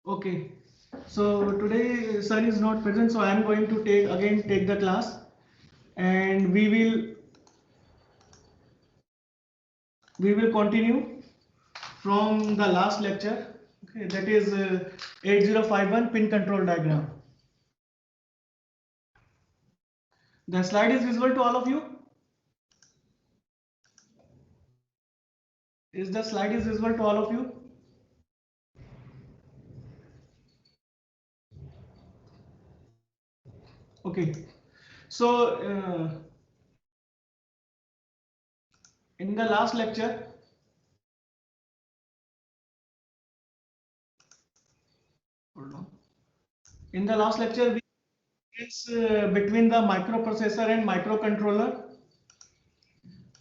Okay. So today sir is not present, so I am going to take the class, and we will continue from the last lecture. Okay, that is 8051 pin control diagram. The slide is visible to all of you. Is the slide is visible to all of you? Okay. So in the last lecture, hold on. In the last lecture, we discussed between the microprocessor and microcontroller.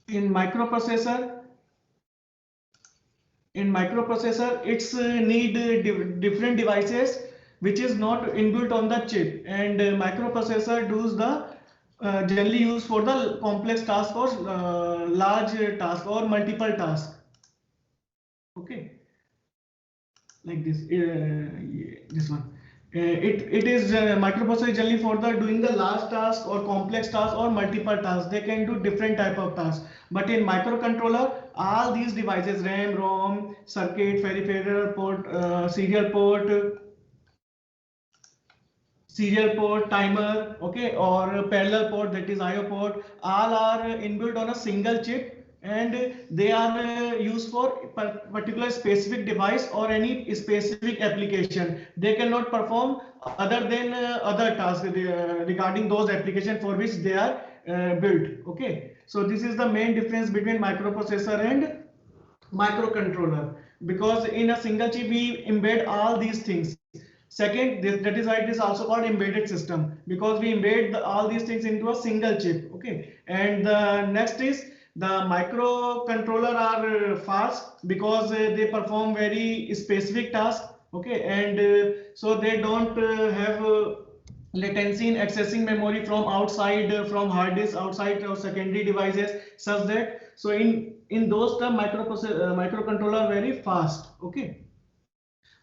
In microprocessor, it's need different devices which is not inbuilt on the chip, and microprocessor does the generally used for the complex task or large task or multiple task. Okay, like this one. It is microprocessor is generally for the doing the large task or complex task or multiple tasks. They can do different type of tasks. But in microcontroller, all these devices, RAM, ROM, circuit, peripheral port, serial port, timer, okay, or parallel port, that is IO port, all are inbuilt on a single chip, and they are used for particular specific device or any specific application. They cannot perform other than other tasks regarding those applications for which they are built. Okay, so this is the main difference between microprocessor and microcontroller, because in a single chip we embed all these things. Second, that is why it is also called embedded system, because we embed all these things into a single chip. Okay, and the next is the microcontroller are fast because they perform very specific tasks. Okay, and so they don't have latency in accessing memory from outside, from hard disk outside or secondary devices, such that so in those terms microcontroller are very fast. Okay,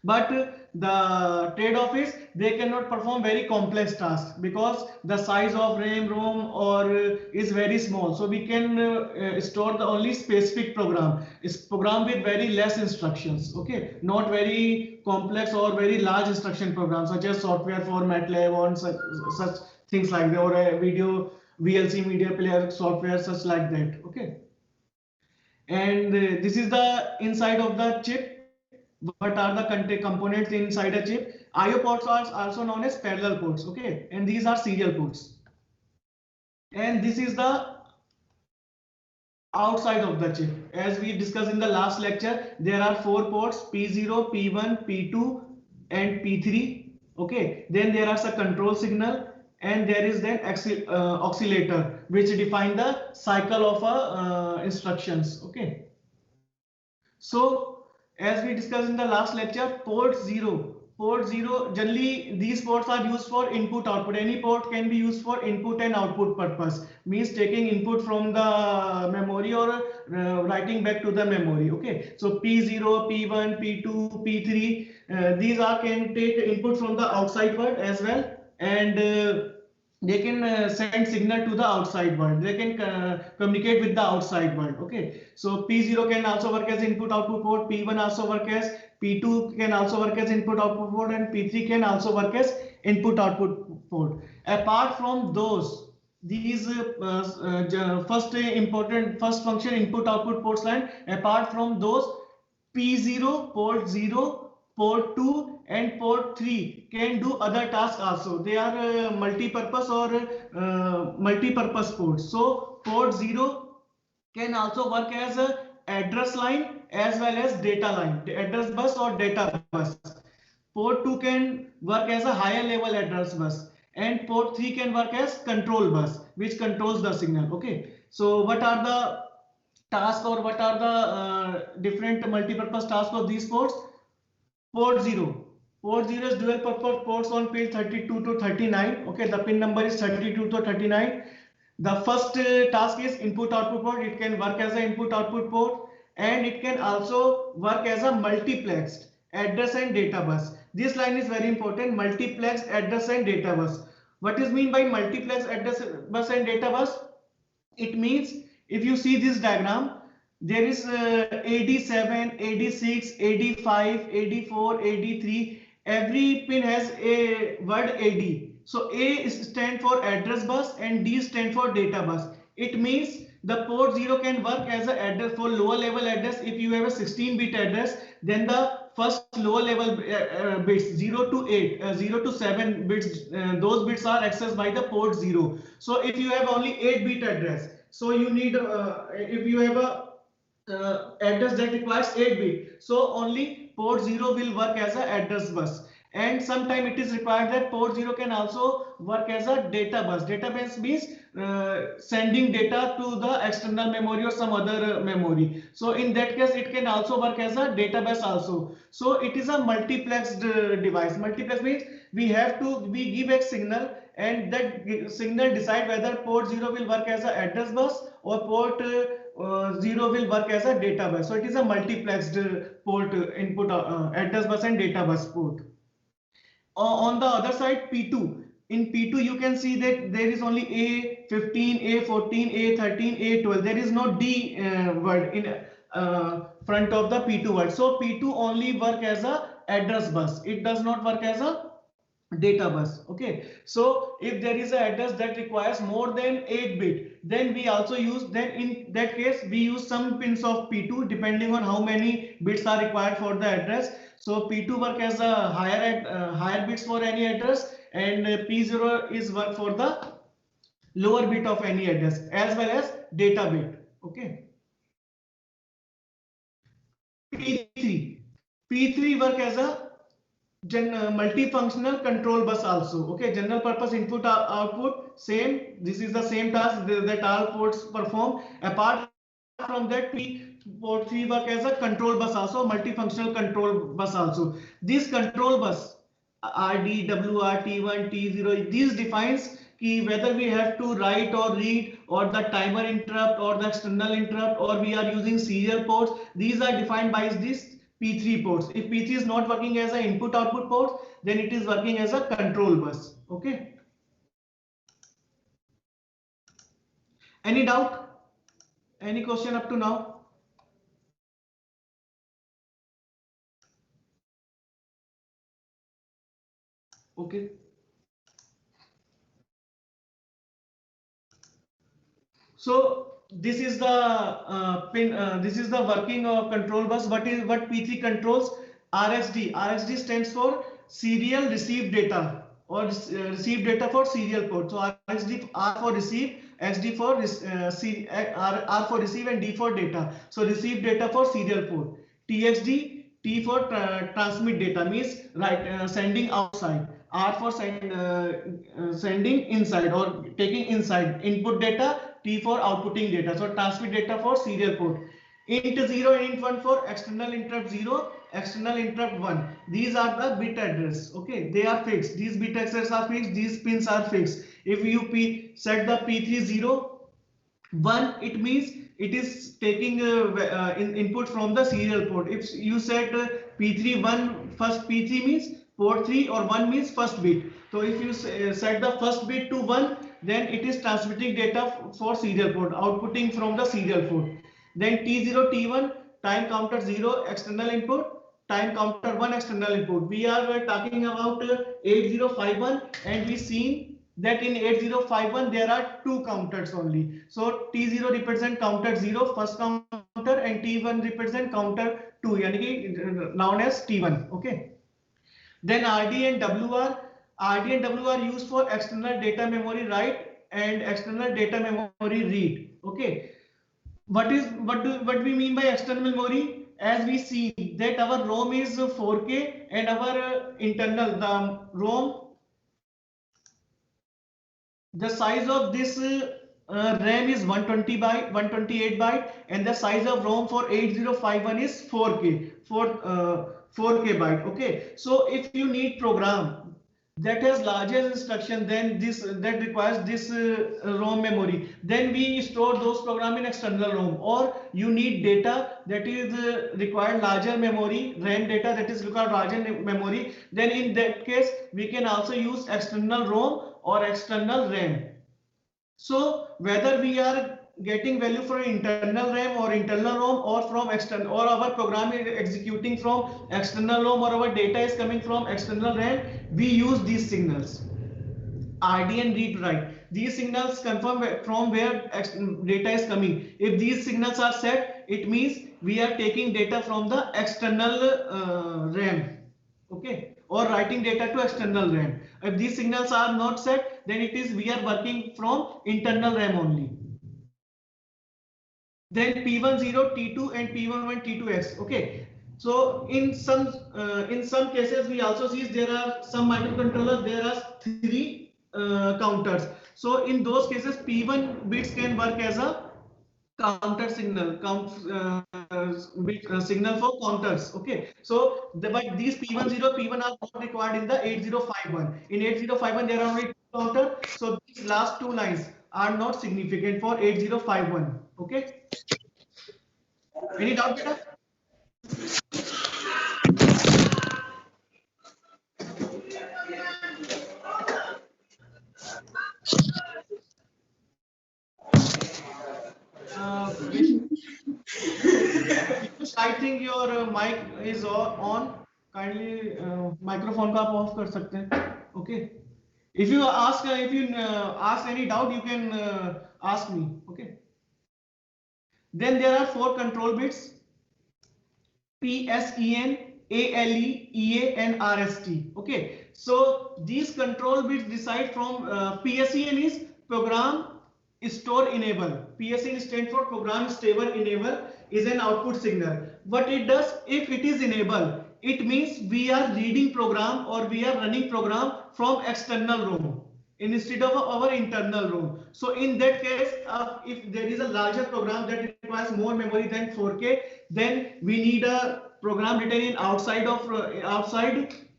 but the trade-off is they cannot perform very complex tasks because the size of RAM, ROM or is very small. So we can store the only specific program. It's program with very less instructions. Okay, not very complex or very large instruction programs such as software for MATLAB or such things like that, or a video VLC media player software such like that. Okay, and this is the inside of the chip. What are the components inside a chip? IO ports are also known as parallel ports. Okay, and these are serial ports, and this is the outside of the chip. As we discussed in the last lecture, there are four ports: P0, P1, P2 and P3. Okay, then there are some control signal, and there is then oscillator which define the cycle of instructions. Okay, so as we discussed in the last lecture, port 0, generally these ports are used for input output. Any port can be used for input and output purpose, means taking input from the memory or writing back to the memory. Okay, so P0, P1, P2, P3, these are can take input from the outside world as well, and they can send signal to the outside world. They can communicate with the outside world. Okay, so P0 can also work as input output port, P1 also work as, P2 can also work as input output port, and P3 can also work as input output port. Apart from those, these first function input output ports line, apart from those, P0, port 0, port 2 and port 3 can do other tasks also. They are multi-purpose or multi-purpose ports. So port 0 can also work as a address line as well as data line, address bus or data bus. Port 2 can work as a higher level address bus, and port 3 can work as control bus, which controls the signal. Okay, so what are the task or what are the different multi-purpose tasks of these ports? Port 0. Port 0 is dual purpose ports on pin 32 to 39. Okay, the pin number is 32 to 39. The first task is input output port. It can work as an input output port, and it can also work as a multiplexed address and data bus. This line is very important. Multiplex address and data bus. What is mean by multiplex address bus and data bus? It means if you see this diagram, there is AD7, AD6, AD5, AD4, AD3. Every pin has a word AD. So A stand for address bus and D stand for data bus. It means the port 0 can work as an address for lower level address. If you have a 16-bit address, then the first lower level bits 0 to 8, 0 to 7 bits, those bits are accessed by the port 0. So if you have only 8-bit address, so you need if you have a address that requires 8-bit, so only port 0 will work as a address bus. And sometime it is required that port 0 can also work as a data bus. Data bus means sending data to the external memory or some other memory. So in that case it can also work as a data bus also. So it is a multiplexed device. Multiplex means we give a signal, and that signal decide whether port 0 will work as a address bus or port 0 will work as a data bus. So it is a multiplexed port input address bus and data bus port. On the other side, P2. In P2 you can see that there is only A15, A14, A13, A12. There is no D word in front of the P2 word. So P2 only work as a address bus. It does not work as a data bus. Okay, so if there is an address that requires more than 8-bit, then we also use, then in that case we use some pins of P2 depending on how many bits are required for the address. So P2 work as a higher bits for any address, and P0 is work for the lower bit of any address as well as data bit. Okay, P3 work as a multifunctional control bus also. Okay, general purpose input output, same, this is the same task that all ports perform. Apart from that, port 3 work as a control bus also, multifunctional control bus also. This control bus RD, WR, T1, T0, these defines whether we have to write or read, or the timer interrupt or the external interrupt, or we are using serial ports. These are defined by this P3 ports. If P3 is not working as an input output port, then it is working as a control bus. Okay. Any doubt? Any question up to now? Okay. So this is the pin. This is the working of control bus. What P3 controls? RSD. RSD stands for serial receive data, or receive data for serial port. So RSD, R for receive, XD for R for receive, and D for data. So receive data for serial port. TXD, T for transmit data, means sending outside. R for sending inside or taking inside. Input data. T for outputting data. So transmit data for serial port. Int 0 and int 1 for external interrupt 0, external interrupt 1. These are the bit address. Okay, they are fixed. These bit addresses are fixed. These pins are fixed. If you set the P3 0 1, it means it is taking input from the serial port. If you set P3 1, first P3 means port 3, or 1 means first bit. So if you set the first bit to 1, then it is transmitting data for serial port, outputting from the serial port. Then T0, T1, time counter 0, external input, time counter 1, external input. We are talking about 8051, and we seen that in 8051 there are two counters only. So T0 represent counter 0, first counter, and T1 represent counter 2, yani known as T1. Okay. Then RD and WR used for external data memory write and external data memory read. Okay. What we mean by external memory? As we see that our ROM is 4K, and our internal, the ROM, the size of this RAM is 128 byte, and the size of ROM for 8051 is 4K byte. Okay, so if you need program, that has larger instruction than this, that requires this ROM memory, then we store those program in external ROM. Or you need data that is required larger memory, RAM data that is required larger memory, then in that case we can also use external ROM or external RAM. So whether we are getting value from internal RAM or internal ROM, or from external, or our program is executing from external ROM, or our data is coming from external RAM, we use these signals. RD and read write. These signals confirm from where data is coming. If these signals are set, it means we are taking data from the external RAM. Okay, or writing data to external RAM. If these signals are not set, then it is we are working from internal RAM only. Then P10, T2 and P11, T2X. Okay, so in some cases we also see there are some microcontrollers, there are three counters. So in those cases P1 bits can work as a counter signal, signal for counters. Okay, so but these P10, P1 are not required in the 8051. In 8051 there are only two counters, so these last two lines are not significant for 8051. Okay, any doubt there? I think your mic is on. Kindly microphone को आप off कर सकते हैं. Okay. If you ask any doubt, you can ask me. Okay. Then there are four control bits: PSEN, ALE, EA, and RST. Okay. So these control bits decide from PSEN is program store enable. PSEN stands for program stable enable, is an output signal. What it does, if it is enable, it means we are reading program or we are running program from external ROM instead of our internal ROM. So in that case, if there is a larger program that requires more memory than 4K, then we need a program written in outside of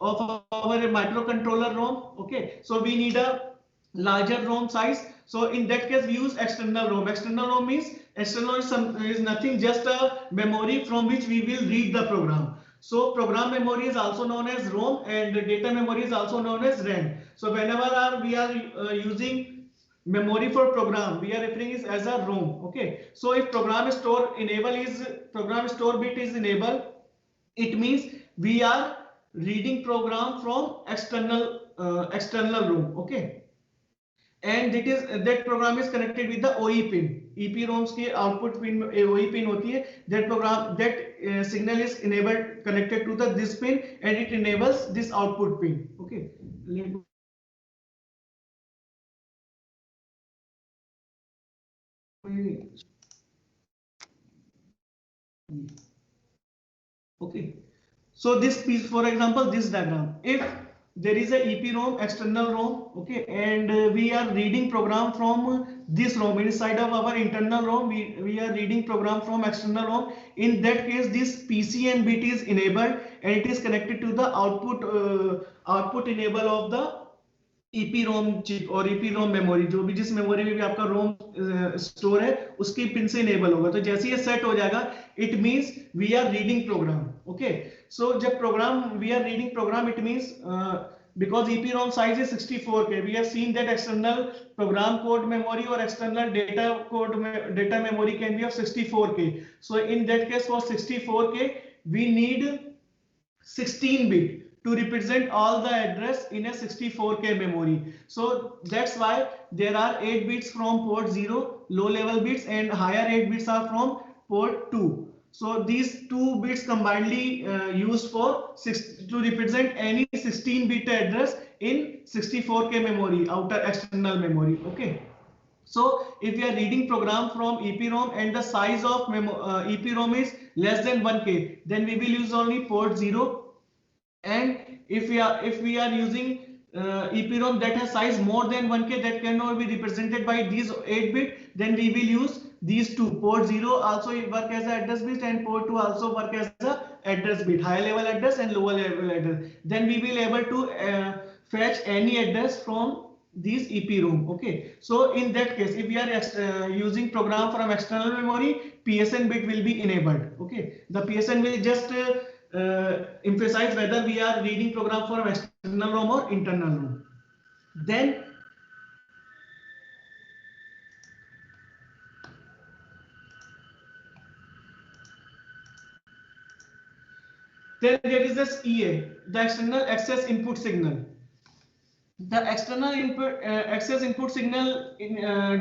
our microcontroller ROM. Okay, so we need a larger ROM size. So in that case we use external ROM. External ROM means external is nothing, just a memory from which we will read the program. So program memory is also known as ROM, and data memory is also known as RAM. So whenever we are using memory for program, we are referring it as a ROM. Okay, so if program store bit is enable, it means we are reading program from external ROM. Okay, and that program is connected with the OE pin. EPROMs के output pin OE pin होती है. That program, that signal is enabled, connected to this pin, and it enables this output pin. Okay. Okay. So this piece, for example, this diagram, if there is a EPROM, external ROM, okay, and we are reading program from this ROM inside of our internal ROM, we are reading program from external ROM. In that case, this PCN bit is enabled and it is connected to the output enable of the EPROM chip और EPROM memory, जो भी जिस memory में भी आपका रोम store है उसकी pin से इनेबल होगा. तो जैसे ये सेट हो जाएगा, it means we are reading program. Okay, so जब program we are reading program, it means because EPROM size is 64K, we have seen that external program code memory or external data memory can be of 64K. So in that case, for 64K we need 16 bit to represent all the address in a 64K memory. So that's why there are 8 bits from port 0, low level bits, and higher 8 bits are from port 2. So these two bits combinedly used to represent any 16-bit address in 64K memory, outer external memory. Okay. So if we are reading program from EPROM and the size of EPROM is less than 1K, then we will use only port 0. And if we are using EPROM that has size more than 1K, that cannot be represented by these 8-bit, then we will use these two. Port 0 also work as an address bit, and port 2 also work as a address bit, higher level address and lower level address. Then we will able to fetch any address from these EPROM. Okay, so in that case, if we are using program from external memory, PSN bit will be enabled. Okay, the PSN will just emphasize whether we are reading program from external ROM or internal ROM. Then there is this EA, the external access input signal. The external input access input signal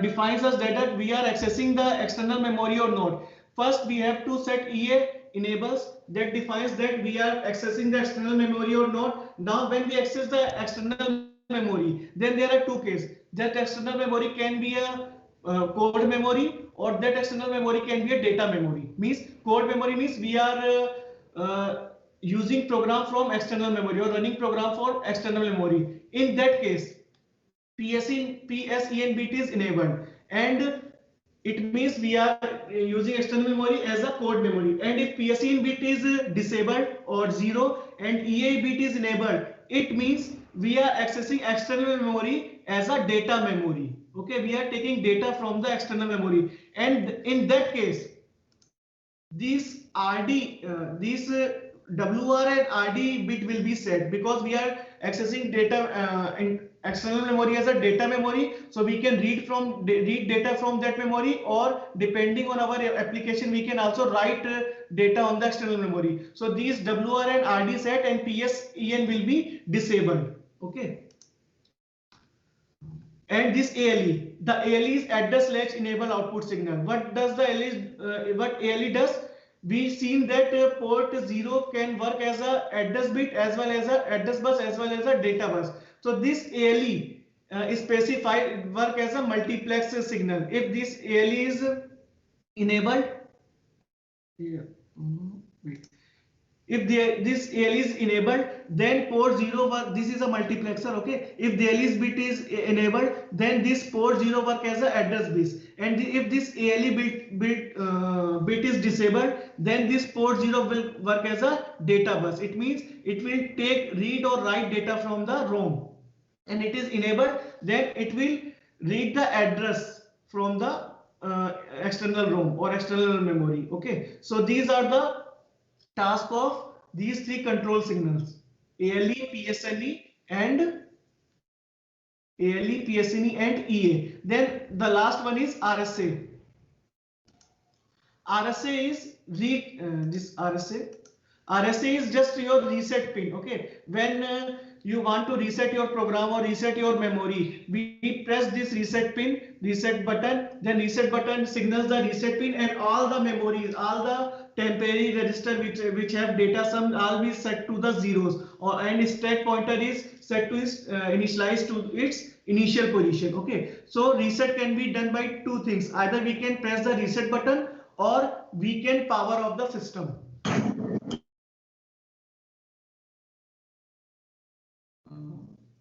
defines us that we are accessing the external memory or not. First, we have to set EA enables, that defines that we are accessing the external memory or not. Now, when we access the external memory, then there are two cases. That external memory can be a code memory, or that external memory can be a data memory. Means code memory means we are using program from external memory or running program for external memory. In that case, PSEN bit is enabled, and it means we are using external memory as a code memory. And if PSEN bit is disabled or 0 and EA bit is enabled, it means we are accessing external memory as a data memory. Okay, we are taking data from the external memory, and in that case, these WR and RD bit will be set, because we are accessing data in external memory as a data memory, so we can read data from that memory, or depending on our application we can also write data on the external memory. So these WR and RD set and PSEN will be disabled. Okay, and this ALE, the ALE is address latch enable output signal. What does the ALE what ALE does? We've seen that port 0 can work as a address bit as well as a address bus as well as a data bus. So this ALE is specified work as a multiplex signal. If this ALE is enabled, if this ALE is enabled, then port 0 work. This is a multiplexer. Okay, if the ALE bit is enabled, then this port 0 work as a address bus, and if this ALE bit is disabled, then this port 0 will work as a data bus. It means it will read or write data from the ROM, and it is enabled, then it will read the address from the external ROM or external memory. Okay, so these are the task of these three control signals: ALE, PSNE, and EA. Then the last one is RSA. RSA is RSA is just your reset pin. Okay, when you want to reset your program or reset your memory, we press this reset button. Then reset button signals the reset pin, and all the memories, all the temporary register which have data sum, all be set to the zeros, and stack pointer is set to initialize to its initial position. Okay, so reset can be done by two things: either we can press the reset button, or we can power off the system.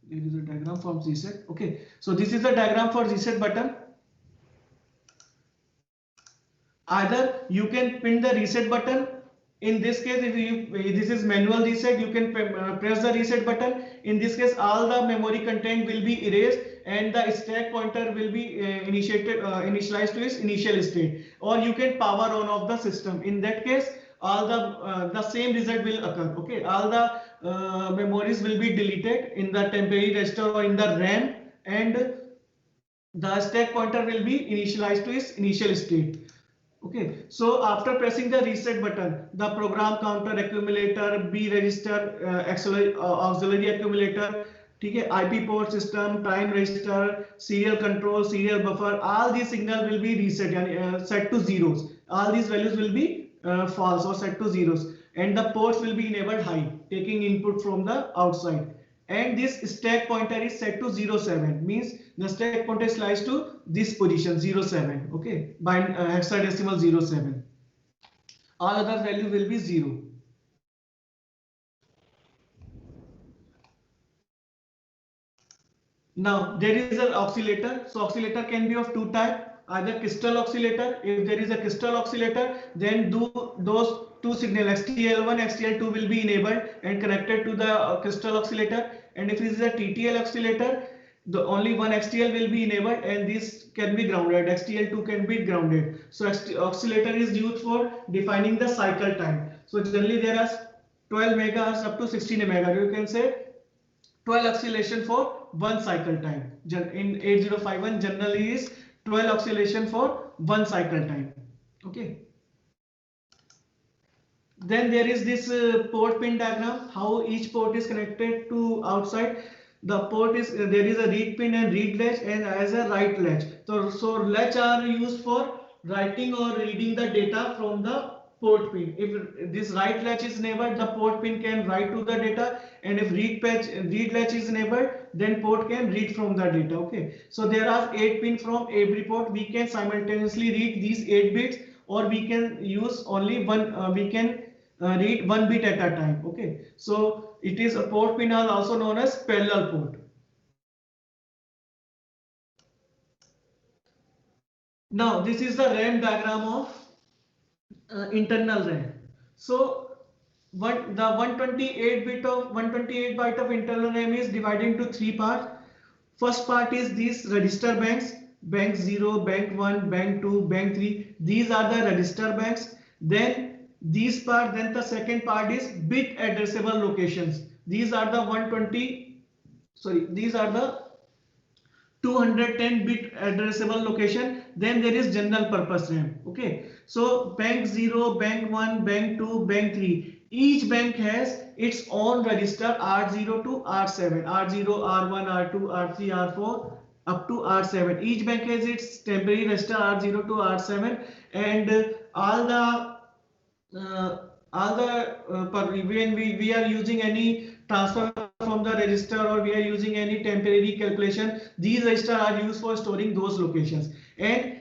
There is a diagram for reset. Okay, so this is the diagram for reset button. Either you can pin the reset button. In this case, if this is manual reset, you can press the reset button. In this case, all the memory content will be erased, and the stack pointer will be initialized to its initial state. Or you can power on off the system. In that case, all the same result will occur. Okay, all the memories will be deleted in the temporary register or in the RAM, and the stack pointer will be initialized to its initial state. Okay, so after pressing the reset button, the program counter, accumulator, B register, auxiliary accumulator, okay, IP port system, time register, serial control, serial buffer, all these signals will be reset, set to zeros. All these values will be false or set to zeros, and the ports will be enabled high, taking input from the outside. And this stack pointer is set to 07, means the stack pointer slides to this position 07. Okay, by hexadecimal 07. All other value will be 0. Now there is an oscillator. So oscillator can be of two types. Either crystal oscillator. If there is a crystal oscillator, then those two signals XTL1, XTL2 will be enabled and connected to the crystal oscillator. and if it is a TTL oscillator, the only one XTL will be enabled and this can be grounded. XTL2 can be grounded. So oscillator is used for defining the cycle time. So generally there are 12 megahertz up to 16 megahertz. You can say 12 oscillation for one cycle time. In 8051 generally is 12 oscillation for one cycle time. Okay. Then there is this port pin diagram, how each port is connected to outside. The port is there is a read pin and read latch and as a write latch. So latch are used for writing or reading the data from the port pin. If this write latch is enabled, the port pin can write to the data, and if read latch is enabled, then port can read from the data. Okay. So there are 8 pins from every port. We can simultaneously read these 8 bits, or we can use only one. We can read one bit at a time. Okay, so it is a port pin are also known as parallel port. Now this is the RAM diagram of internal RAM. So the 128 byte of internal RAM is divided into 3 parts. First part is these register banks, bank 0, bank 1, bank 2, bank 3. These are the register banks. Then then the second part is bit addressable locations. These are the 210 bit addressable location. Then there is general purpose RAM. Okay, so bank 0, bank 1, bank 2, bank 3. Each bank has its own register R0 to R7, R0, R1, R2, R3, R4 up to R7. Each bank has its temporary register R0 to R7, and when we are using any transfer from the register, or we are using any temporary calculation, these registers are used for storing those locations. And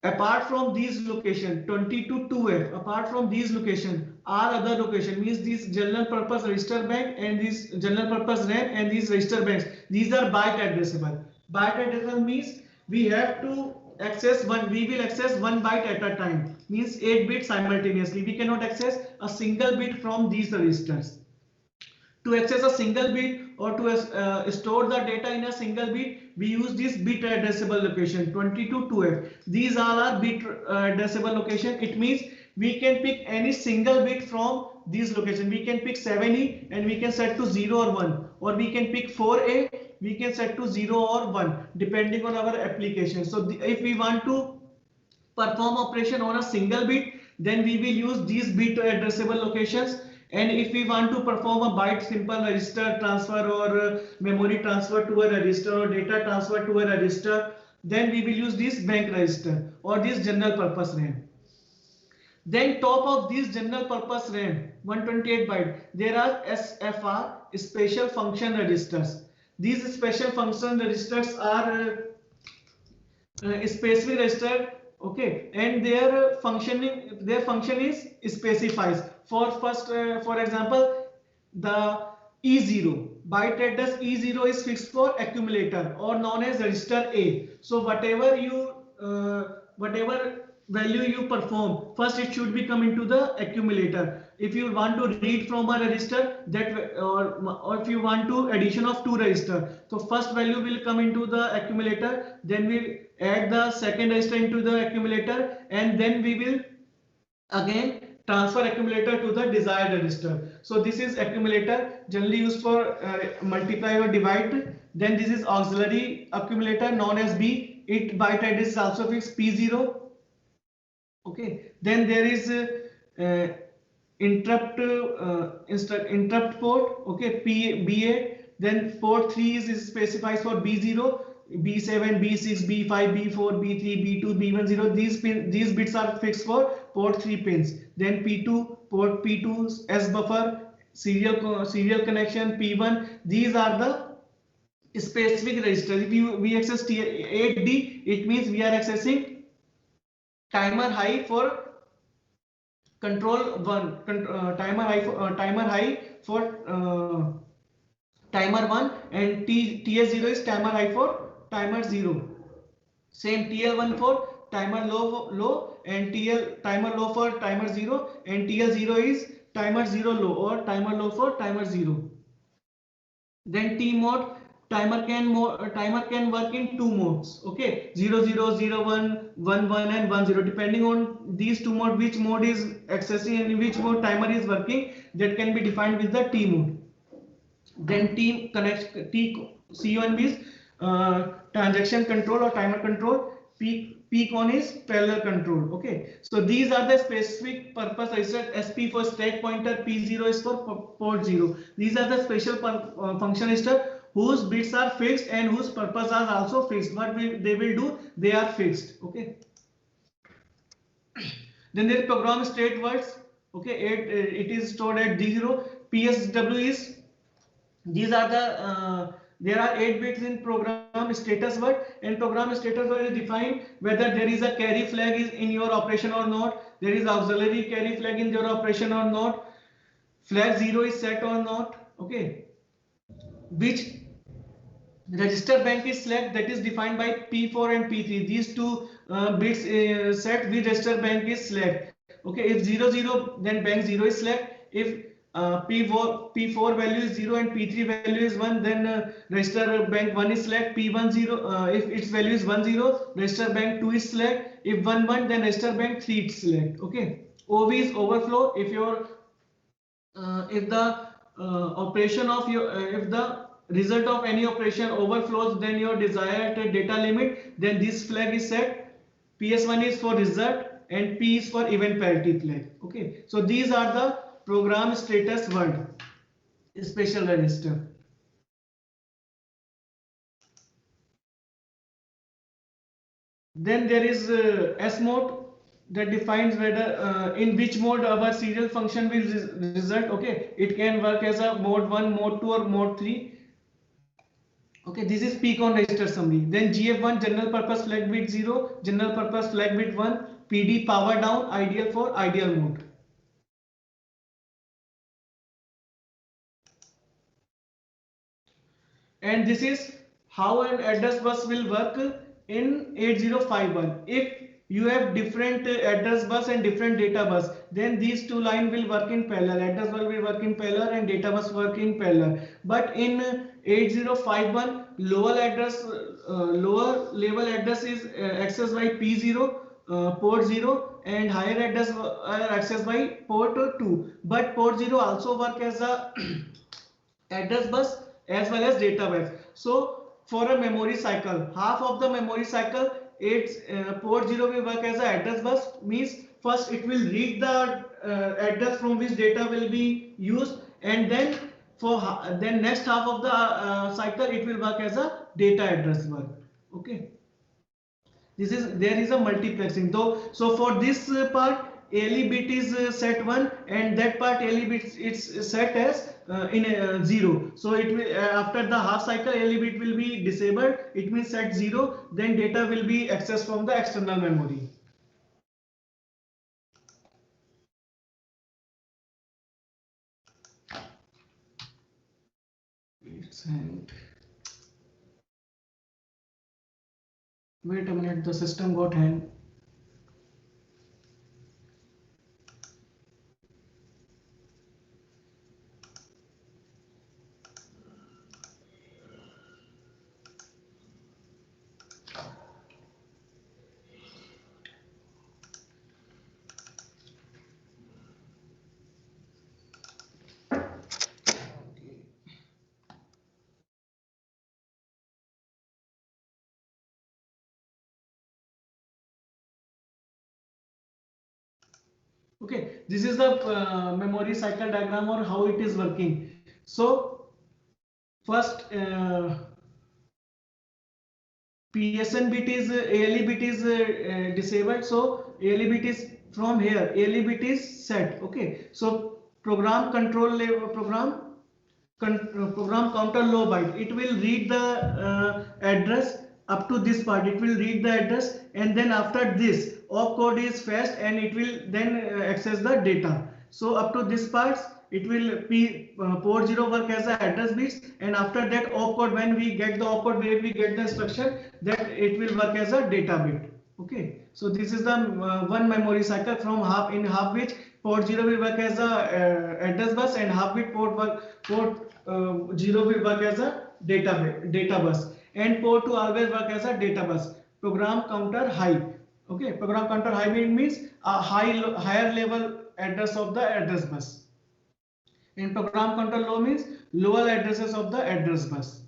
apart from these locations 20 to 2F, apart from these locations are other location, means these general purpose register bank and these general purpose RAM and these register banks, these are byte addressable. Byte addressable means we will access 1 byte at a time, means 8 bits simultaneously. We cannot access a single bit from these registers. To access a single bit or to store the data in a single bit, we use this bit addressable location 20 to 2F. These all are bit addressable location. It means we can pick any single bit from these locations. We can pick 7E and we can set to 0 or 1, or we can pick 4A, we can set to 0 or 1 depending on our application. So if we want to perform operation on a single bit, then we will use these bit addressable locations. And if we want to perform a byte simple register transfer or memory transfer to a register or data transfer to a register, then we will use this bank register or this general purpose RAM. Then top of this general purpose RAM 128 byte, there are SFR, special function registers. These special function registers are specific register. Okay, and their function is specifies. For example, the E0 byte address E0 is fixed for accumulator or known as register A. So whatever value you perform, first it should be come into the accumulator. If you want to read from a register, that or if you want to addition of 2 register, so first value will come into the accumulator, then we add the second register into the accumulator, and then we will again transfer accumulator to the desired register. So this is accumulator, generally used for multiply or divide. Then this is auxiliary accumulator known as B. It byte address is also fixed P0. Okay, then there is interrupt port. Okay, B8. Then port 3 is specifies for B0, B7, B6, B5, B4, B3, B2, B10. These bits are fixed for port 3 pins. Then P2, port P2, S buffer, serial connection, P1. These are the specific registers. If we access 8D, it means we are accessing timer high for control 1, timer high for timer 1, and TS0 is timer high for timer 0. Same TL1 for timer low and timer low for timer 0, and TL0 is timer 0 low or timer low for timer 0. Then T mode, timer can work in two modes. Okay, 0 0 0 1 1 1 and 1 0. Depending on these two modes, which mode is accessing and which mode timer is working, that can be defined with the T mode. Then T connects CON is transaction control or timer control. PCON is parallel control. Okay, so these are the specific purpose register. SP for stack pointer, P0 is for port 0. These are the special function register whose bits are fixed and whose purpose are also fixed. What they will do, they are fixed. Okay. Then there is program state words. Okay, it is stored at D0. PSW is, these are the there are 8 bits in program status word, and program status word is defined whether there is a carry flag is in your operation or not, there is auxiliary carry flag in your operation or not, flag 0 is set or not. Okay, which register bank is select, that is defined by P4 and P3. These two bits set which register bank is select. Okay, if 0 0, then bank 0 is select. If P4 value is 0 and P3 value is 1, then register bank 1 is select. P1 0, if its value is 1 0, register bank 2 is select. If 1 1, then register bank 3 is select. Okay, OV is overflow. If your if the operation of your if the result of any operation overflows then your desired data limit, then this flag is set. PS1 is for result and P is for event parity flag. Okay, so these are the program status word special register. Then there is S mode, that defines whether in which mode our serial function will result. Okay, it can work as a mode 1, mode 2 or mode 3. Okay, this is PCON register summary. Then GF1 general purpose flag bit 0, general purpose flag bit 1, PD power down, ideal for ideal mode. And this is how an address bus will work in 8051. If you have different address bus and different data bus, then these two lines will work in parallel. Address bus will work in parallel and data bus work in parallel. But in 8051, lower level address is accessed by P0, port 0, and higher address are accessed by port 2. But port 0 also work as a address bus as well as data bus. So for a memory cycle, half of the memory cycle, its port 0 will work as an address bus, means first it will read the address from which data will be used, and then then next half of the cycle it will work as a data address bus. Okay, there is a multiplexing though. So for this part ALE bit is set 1 and that part ALE bit it's set as in 0. So it will after the half cycle ALE bit will be disabled, it means set 0, then data will be accessed from the external memory. Wait a minute, the system got hang. Okay, this is the memory cycle diagram or how it is working. So first PSN bit is ALE bit is disabled, so ALE bit is from here, ALE bit is set. Okay, so program control level program counter low byte, it will read the address up to this part, it will read the address, and then after this opcode is fetched and it will then access the data. So up to this part it will be port 0 work as a address bits, and after that opcode, when we get the opcode where we get the instruction, that it will work as a data bit. Okay, so this is the one memory cycle from half which port 0 will work as a address bus and half bit port 0 will work as a data bus, and port 2 always work as a data bus. Program counter high. Okay, program counter high means a higher level address of the address bus, and program counter low means lower addresses of the address bus.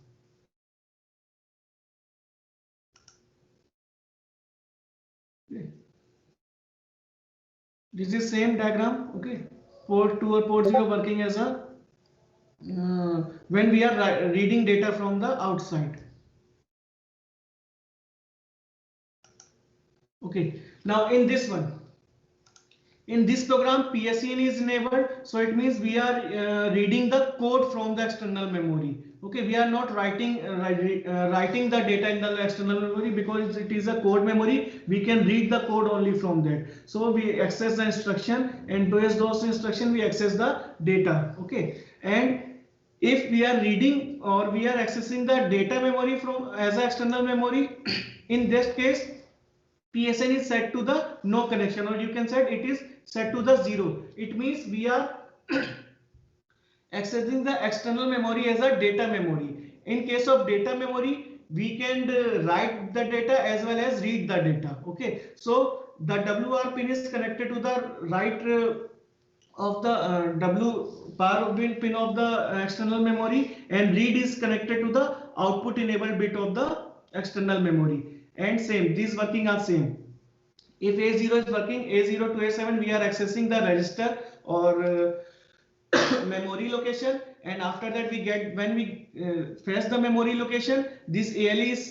Okay. This is same diagram. Okay, port 2 or port 0 working as a when we are reading data from the outside. Okay, now in this one, in this program PSEN is enabled, so it means we are reading the code from the external memory. Okay, we are not writing the data in the external memory because it is a code memory. We can read the code only from that. So we access the instruction, and based those instruction we access the data. Okay, and if we are reading or we are accessing the data memory from as an external memory, in this case PSN is set to the no connection, or you can say it is set to the 0. It means we are accessing the external memory as a data memory. In case of data memory, we can write the data as well as read the data. Okay, so the WR pin is connected to the right of the W power pin of the external memory, and read is connected to the output enabled bit of the external memory. And same, these working are same. If A0 is working, A0 to A7, we are accessing the register or memory location, and after that we get, when we fetch the memory location, this ALE is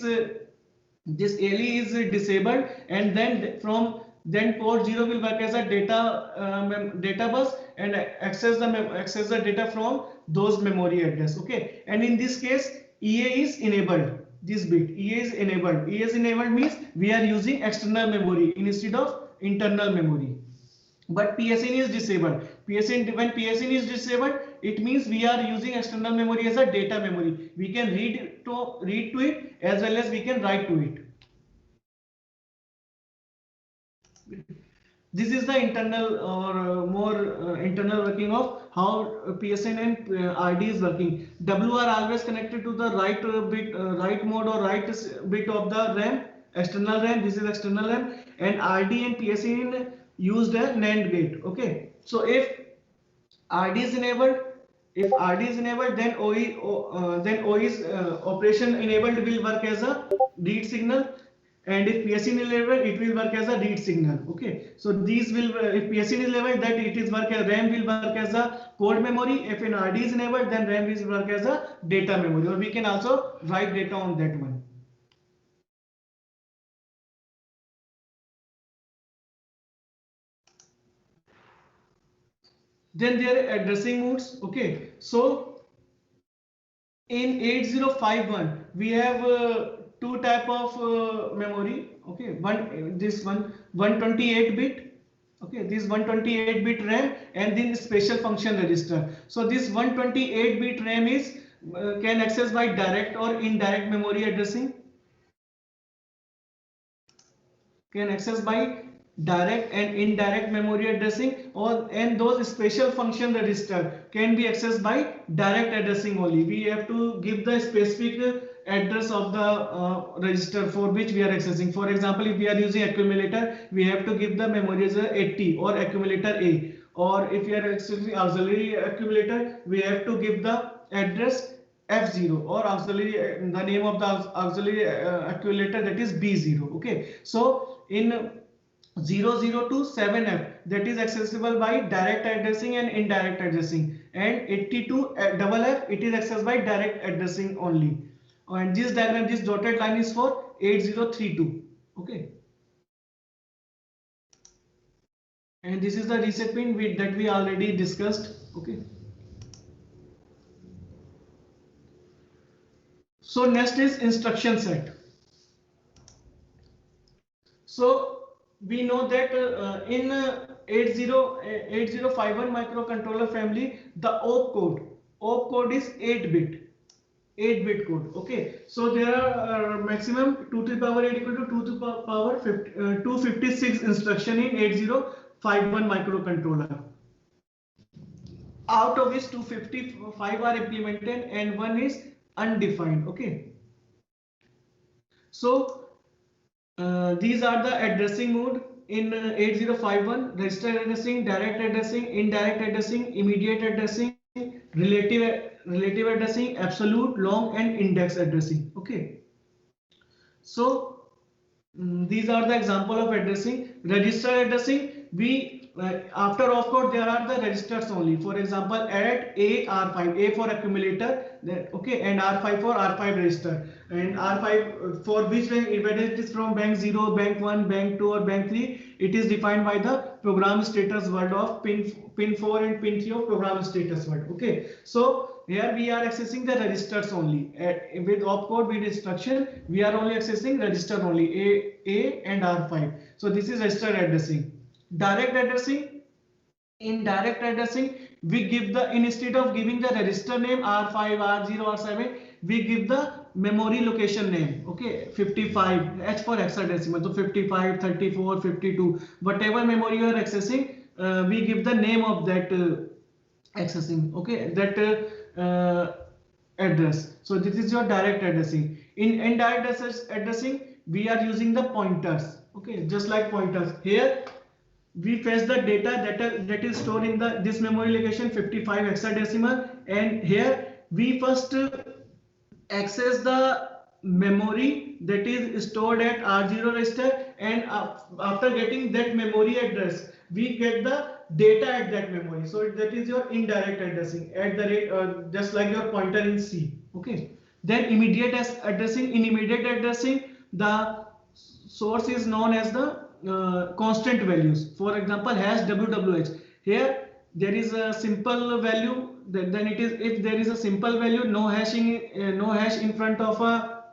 disabled, and then port 0 will work as a data bus and access the data from those memory address. Okay, and in this case EA is enabled. This bit EA is enabled. EA is enabled means we are using external memory instead of internal memory. But PSN is disabled. When PSN is disabled, it means we are using external memory as a data memory. We can read to it as well as we can write to it. This is the internal or more internal working of how PSN and RD is working. WR always connected to the right bit, right mode or right bit of the RAM, external RAM. This is external RAM, and RD and PSN used a NAND gate. Okay, so if RD is enabled, then OE's operation enabled will work as a read signal, and if PSN is enabled, it will work as a read signal. Okay, so these will if PSN is enabled, that it is work as RAM will work as a code memory. If an RD is enabled, then RAM will work as a data memory, or we can also write data on that one. Then there are addressing modes. Okay, so in 8051 we have two type of memory. Okay, this one 128 bit. Okay, this 128 bit RAM, and then special function register. So this 128 bit RAM is can access by direct or indirect memory addressing. Can access by direct and indirect memory addressing, and those special function register can be accessed by direct addressing only. We have to give the specific address of the register for which we are accessing. For example, if we are using accumulator, we have to give the memory as 80 or accumulator A, or if we are accessing auxiliary accumulator, we have to give the address F0, or auxiliary the name of the auxiliary accumulator, that is B0. Okay, so in 00 to 7F, that is accessible by direct addressing and indirect addressing, and 82 FF, it is accessed by direct addressing only. And this diagram, this dotted line is for 8032. Okay, and this is the reset pin that we already discussed. Okay, so next is instruction set. So we know that in 8051 microcontroller family, the OP code is 8-bit code. Okay, so there are maximum 2 to the power 8 equal to 2 to the power 256 instruction in 8051 microcontroller. out of which 255 are implemented and one is undefined. Okay, so these are the addressing mode in 8051: register addressing, direct addressing, indirect addressing, immediate addressing, relative addressing, absolute, long, and index addressing. Okay, so these are the example of addressing. Register addressing, we after opcode there are the registers only. For example, add A R5, A for accumulator, then okay, and R5 for R5 register, and R5 for which bank, whether it is from bank 0, bank 1, bank 2 or bank 3, it is defined by the program status word of pin 4 and pin 3 of program status word. Okay, so here we are accessing the registers only. With opcode with instruction, we are only accessing register only, A and R5. So this is register addressing. Direct addressing, in direct addressing, we give the, instead of giving the register name R5, R0, R7, we give the memory location name. Okay, 55, H for hexadecimal, so 55, 34, 52, whatever memory you are accessing, we give the name of that accessing. Okay, that address. So this is your direct addressing. In indirect addressing, we are using the pointers. Okay, just like pointers. Here we fetch the data that is stored in the this memory location 55 hexadecimal, and here we first access the memory that is stored at R0 register, and after getting that memory address, we get the data at that memory. So that is your indirect addressing at the rate, just like your pointer in C. Okay, then immediate addressing. In immediate addressing, the source is known as the constant values. For example, hash WWH. Here there is a simple value, then it is, if there is a simple value, no hashing, no hash in front of a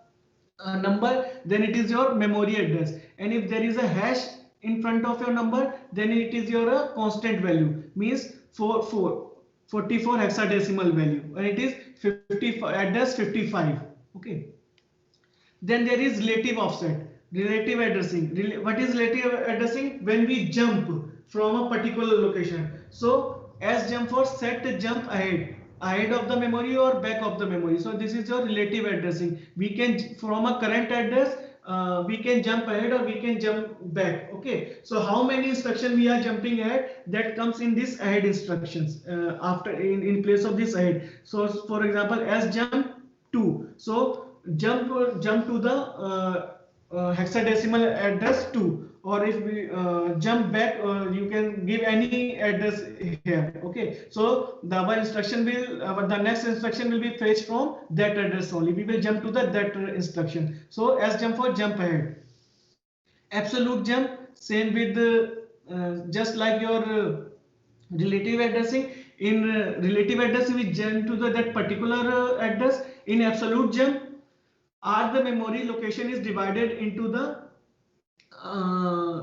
number, then it is your memory address. And if there is a hash in front of your number, then it is your constant value, means 44 hexadecimal value, and it is 55 address 55. Okay, then there is relative offset. Relative addressing. What is relative addressing? When we jump from a particular location. So as jump for set jump ahead of the memory or back of the memory. So this is your relative addressing. We can, from a current address, we can jump ahead or we can jump back. Okay, so how many instruction we are jumping ahead, that comes in this ahead instructions, after in place of this ahead. So for example, as jump 2, so jump to the hexadecimal address 2, or if we jump back, you can give any address here. Okay, so the our instruction will, the next instruction will be fetched from that address only. We will jump to the that instruction. So as jump for jump ahead. Absolute jump, same with just like your relative addressing. In relative addressing, we jump to that particular address. In absolute jump, the memory location is divided into the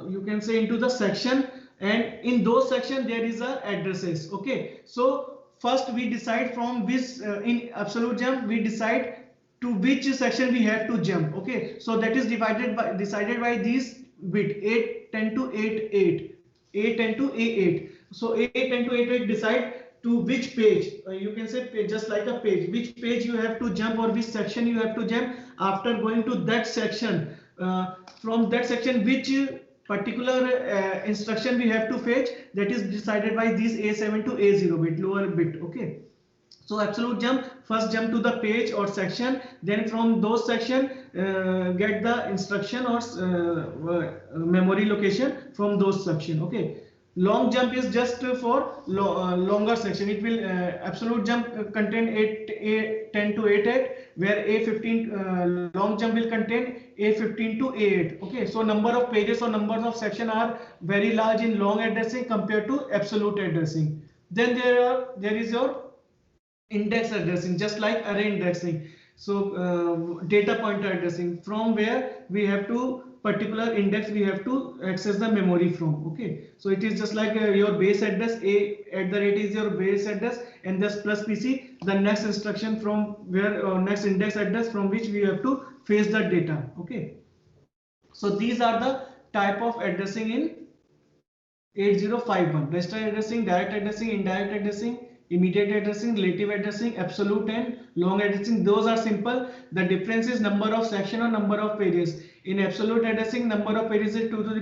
you can say into the section, and in those section there is a addresses. Okay, so first we decide from which in absolute jump we decide to which section we have to jump. Okay, so that is decided by these bit 810 to 88, 810 to A8. So 810 to 88 decide to which page, you can say page, just like a page, which page you have to jump or which section you have to jump. After going to that section, from that section which particular instruction we have to fetch, that is decided by these A7 to A0 bit, lower bit. Okay, so absolute jump, first jump to the page or section, then from those section get the instruction or memory location from those section. Okay, long jump is just for longer section. It will absolute jump contain 810 to 88, where A15 long jump will contain A15 to A8. Okay, so number of pages or numbers of section are very large in long addressing compared to absolute addressing. Then there is your index addressing, just like array indexing. So data pointer addressing, from where we have to particular index we have to access the memory from. Okay, so it is just like your base address, A@ is your base address, and this plus PC, the next instruction from where next index address from which we have to fetch the data. Okay, so these are the type of addressing in 8051: register addressing, direct addressing, indirect addressing, Immediate addressing, relative addressing, absolute and long addressing, those are simple. The difference is number of section or number of pages. In absolute addressing, number of pages is 2 to the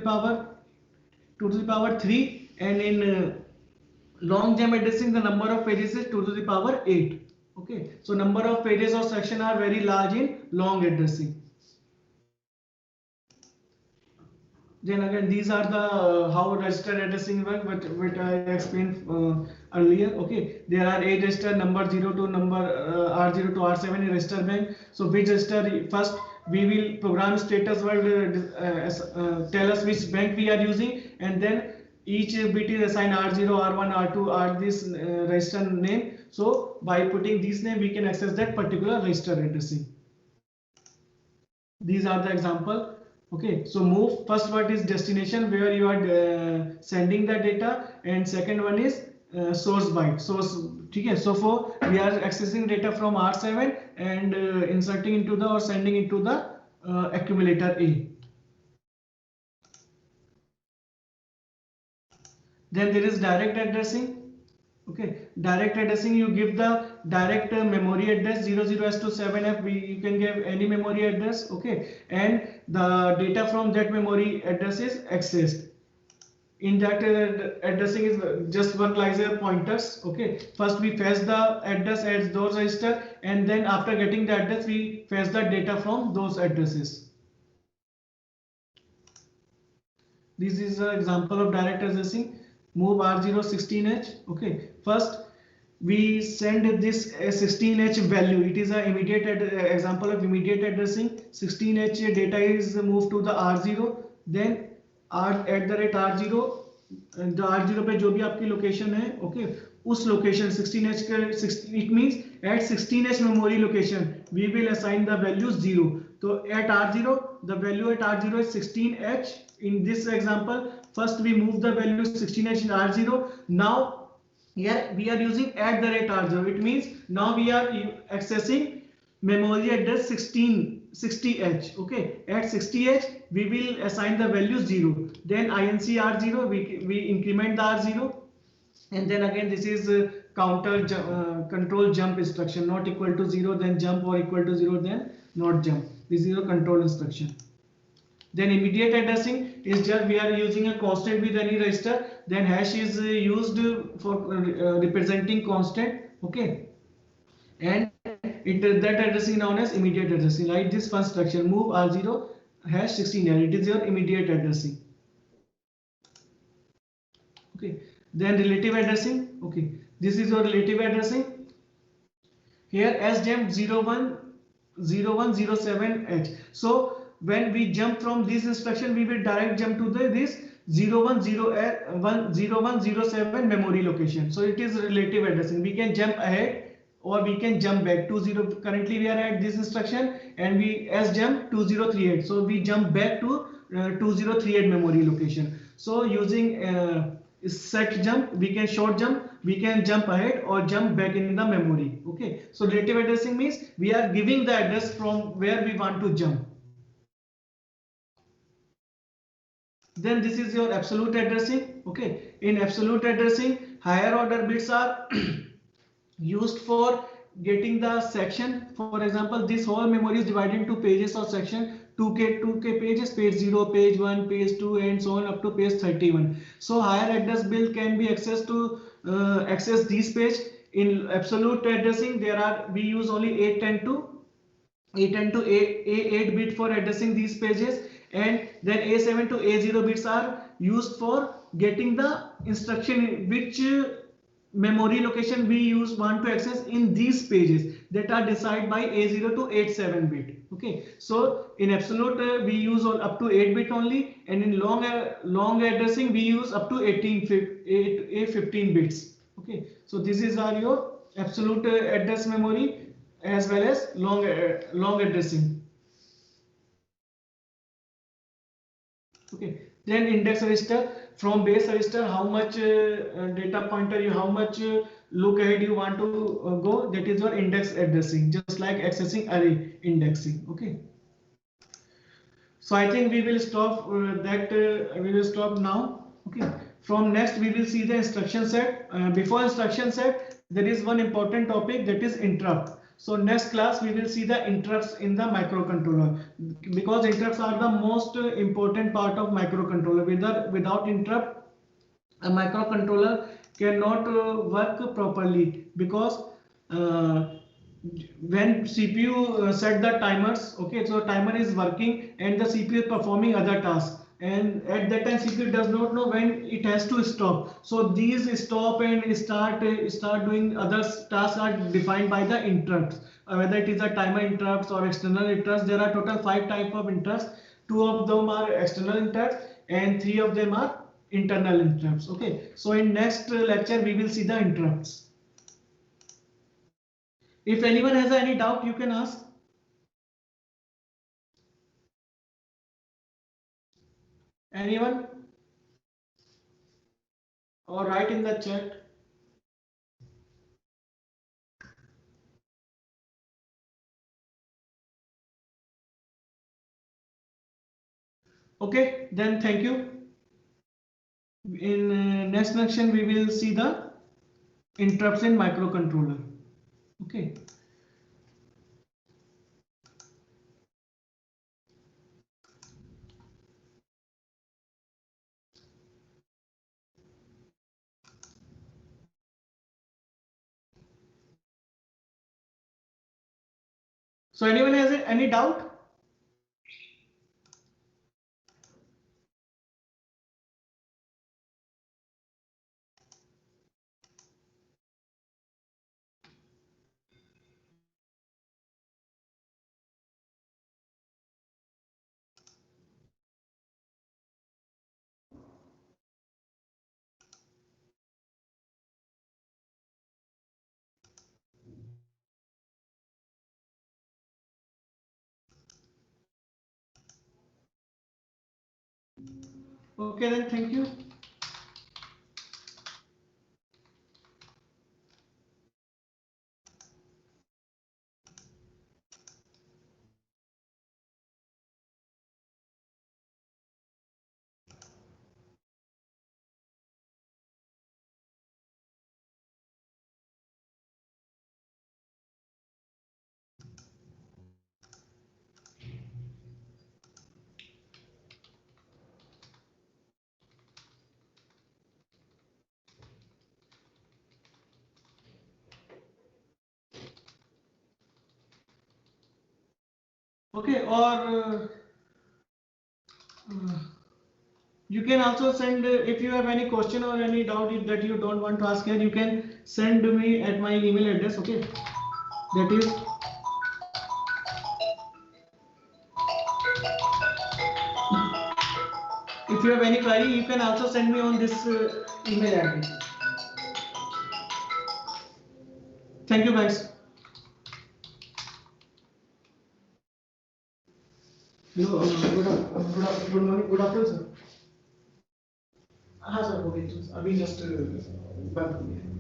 power 3, and in long jump addressing, the number of pages is 2 to the power 8. Okay, so number of pages or section are very large in long addressing. Then again, these are the how registered addressing work, what I explained earlier. Okay, there are 8 register, number 0 to number R0 to R7 in register bank. So which register first we will program status will tell us which bank we are using, and then each bit is assigned R0, R1, R2, R this register name. So by putting this name, we can access that particular register addressing. These are the example. Okay, so move, first word is destination where you are sending the data, and second one is source byte. Okay, so for we are accessing data from R7 and inserting into the or sending into the accumulator A. Then there is direct addressing. Okay, direct addressing, you give the direct memory address 00S to 7F. You can give any memory address. Okay, and the data from that memory address is accessed. In that addressing is just one like pointers. Okay, first we fetch the address at those register, and then after getting the address, we fetch the data from those addresses. This is an example of direct addressing. Move R0 16H. Okay, first we send this 16H value. It is an immediate example of immediate addressing. 16H data is moved to the R0. Then R@R0, the R0 पे जो भी आपकी location है, okay, उस location 16H के it means at 16H memory location we will assign the value 0. So at R0, the value at R0 is 16H. In this example, first we move the value 16H in R0. Now here we are using @R0. It means now we are accessing memory address 60H. Okay, at 60H we will assign the value 0. Then INC R0, we increment the R0, and then again this is counter control jump instruction, not equal to 0 then jump, or equal to 0 then not jump. This is a control instruction. Then immediate addressing is just we are using a constant with any register. Then hash is used for representing constant. Okay, and that addressing known as immediate addressing. Like this one structure, move R0 hash 16H. It is your immediate addressing. Okay, then relative addressing. Okay, this is your relative addressing. Here sjump 0107H. So when we jump from this instruction, we will direct jump to this 0107 memory location. So it is relative addressing. We can jump ahead or we can jump back to 0. Currently we are at this instruction and we sjump 2038. So we jump back to 2038 memory location. So using set jump, we can short jump, we can jump ahead or jump back in the memory. Okay, so relative addressing means we are giving the address from where we want to jump. Then this is your absolute addressing. Okay, in absolute addressing, higher order bits are used for getting the section. For example, this whole memory is divided into pages or section. 2K pages, page 0, page 1, page 2, and so on up to page 31. So higher address bill can be accessed to access these page. In absolute addressing, we use only 810 to A8 bit for addressing these pages, and then A7 to A0 bits are used for getting the instruction which memory location we want to access in these pages that are decided by A0 to A7 bit. Okay, so in absolute we use up to 8 bit only, and in long addressing we use up to A15 bits. Okay, so this is your absolute address memory as well as long addressing. Okay, then index register, from base register how much data pointer how much look ahead you want to go, that is your index addressing, just like accessing array indexing. Okay, so I think we will stop we will stop now. Okay, from next we will see the instruction set. Before instruction set, there is one important topic, that is interrupt. So next class we will see the interrupts in the microcontroller, because interrupts are the most important part of microcontroller. Without interrupt, a microcontroller cannot work properly, because uh, when CPU set the timers, okay, so timer is working and the CPU is performing other tasks, and at that time CPU does not know when it has to stop. So these stop and start doing other tasks are defined by the interrupts, whether it is a timer interrupts or external interrupts. There are total 5 types of interrupts. Two of them are external interrupts and 3 of them are internal interrupts. Okay, so in next lecture we will see the interrupts. If anyone has any doubt, you can ask. Anyone? Or write in the chat. Okay, then thank you. In next section, we will see the interrupts in microcontroller. Okay. So anyone has any doubt? Okay, then thank you. Okay, or you can also send, if you have any question or any doubt that you don't want to ask here, you can send me at my email address. Okay, that is, if you have any query, you can also send me on this email address. Thank you, guys. Hello, good morning, good afternoon, sir. हाँ sir, हो गई, अभी just बंद हो गया।